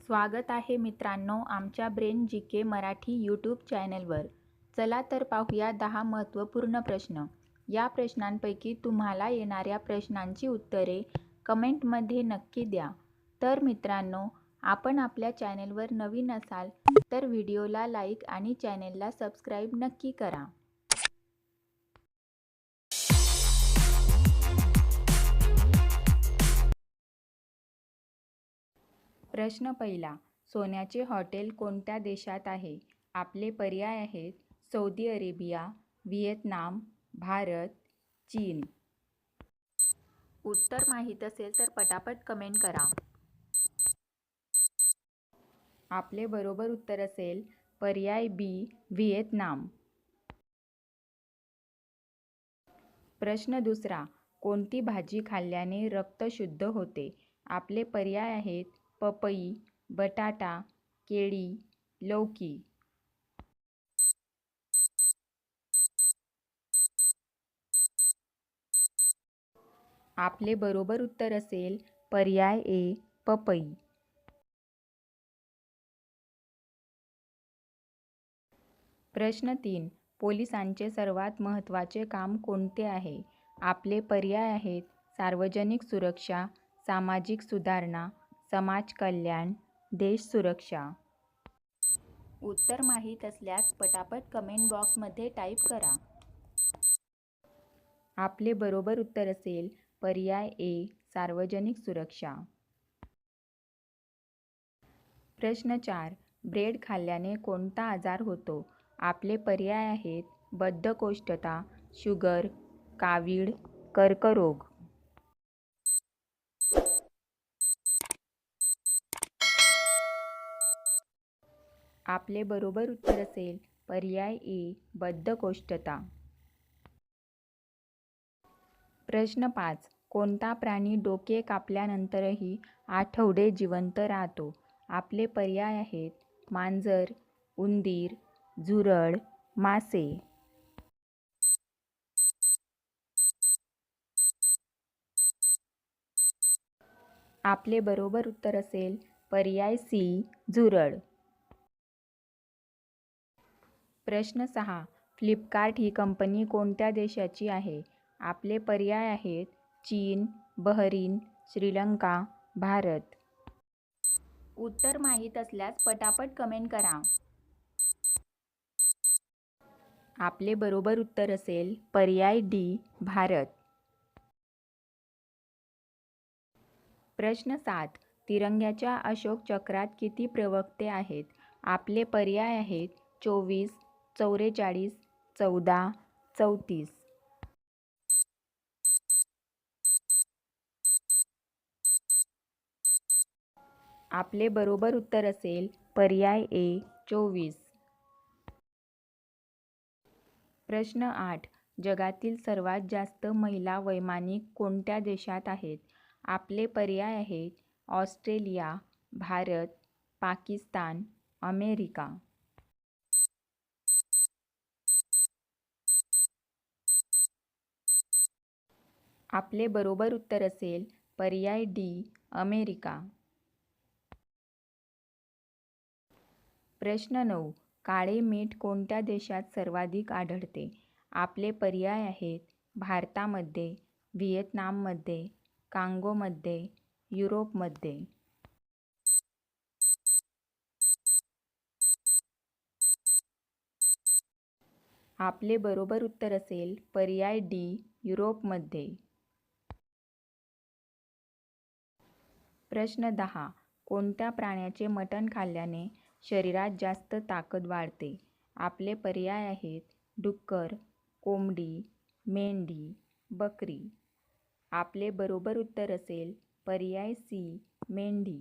स्वागत आहे मित्रांनो आमच्या ब्रेन जी के मराठी यूट्यूब चॅनलवर. चला तर पाहूया 10 महत्त्वपूर्ण प्रश्न. या प्रश्नांपैकी तुम्हाला येणाऱ्या प्रश्नांची उत्तरे कमेंटमध्ये नक्की द्या. तर मित्रांनो, आपण आपल्या चॅनलवर नवीन असाल तर व्हिडिओला लाईक आणि चॅनलला सबस्क्राईब नक्की करा. प्रश्न पहिला. सोन्याचे हॉटेल कोणत्या देशात आहे? आपले पर्याय आहेत सौदी अरेबिया, व्हिएतनाम, भारत, चीन. उत्तर माहीत असेल तर पटापट कमेंट करा. आपले बरोबर उत्तर असेल पर्याय बी, व्हिएतनाम. प्रश्न दुसरा. कोणती भाजी खाल्ल्याने रक्त शुद्ध होते? आपले पर्याय आहेत पपई, बटाटा, केळी, लौकी. आपले बरोबर उत्तर असेल पर्याय ए, पपई. प्रश्न 3. पोलिसांचे सर्वात महत्त्वाचे काम कोणते आहे? आपले पर्याय आहेत सार्वजनिक सुरक्षा, सामाजिक सुधारणा, समाज कल्याण, देश सुरक्षा. उत्तर माहीत असल्यास पटापट कमेंट बॉक्समध्ये टाईप करा. आपले बरोबर उत्तर असेल पर्याय ए, सार्वजनिक सुरक्षा. प्रश्न 4. ब्रेड खाल्ल्याने कोणता आजार होतो? आपले पर्याय आहेत बद्धकोष्ठता, शुगर, कावीळ, कर्करोग. आपले बरोबर उत्तर असेल पर्याय ए, बद्धकोष्ठता. प्रश्न 5. कोणता प्राणी डोके कापल्यानंतरही आठवडे जिवंत राहतो? आपले पर्याय आहेत मांजर, उंदीर, झुरळ, मासे. आपले बरोबर उत्तर असेल पर्याय सी, झुरळ. प्रश्न 6. फ्लिपकार्ट ही कंपनी कोणत्या देशाची आहे? आपले पर्याय आहेत चीन, बहरीन, श्रीलंका, भारत. उत्तर माहीत असल्यास पटापट कमेंट करा. आपले बरोबर उत्तर असेल पर्याय डी, भारत. प्रश्न 7. तिरंग्याच्या अशोक चक्रात किती प्रवक्ते आहेत? आपले पर्याय आहेत 24, 44, 14, 34. आपले बरोबर उत्तर असेल पर्याय ए, 24. प्रश्न 8. जगातील सर्वात जास्त महिला वैमानिक कोणत्या देशात आहेत? आपले पर्याय आहेत ऑस्ट्रेलिया, भारत, पाकिस्तान, अमेरिका. आपले बरोबर उत्तर असेल पर्याय डी, अमेरिका. प्रश्न 9. काळे मीठ कोणत्या देशात सर्वाधिक आढळते? आपले पर्याय आहेत भारतामध्ये, व्हिएतनाममध्ये, कांगोमध्ये, युरोपमध्ये. आपले बरोबर उत्तर असेल पर्याय डी, युरोपमध्ये. प्रश्न 10. कोणत्या प्राण्याचे मटण खाल्ल्याने शरीरात जास्त ताकद वाढते? आपले पर्याय आहेत डुक्कर, कोंबडी, मेंढी, बकरी. आपले बरोबर उत्तर असेल पर्याय सी, मेंढी.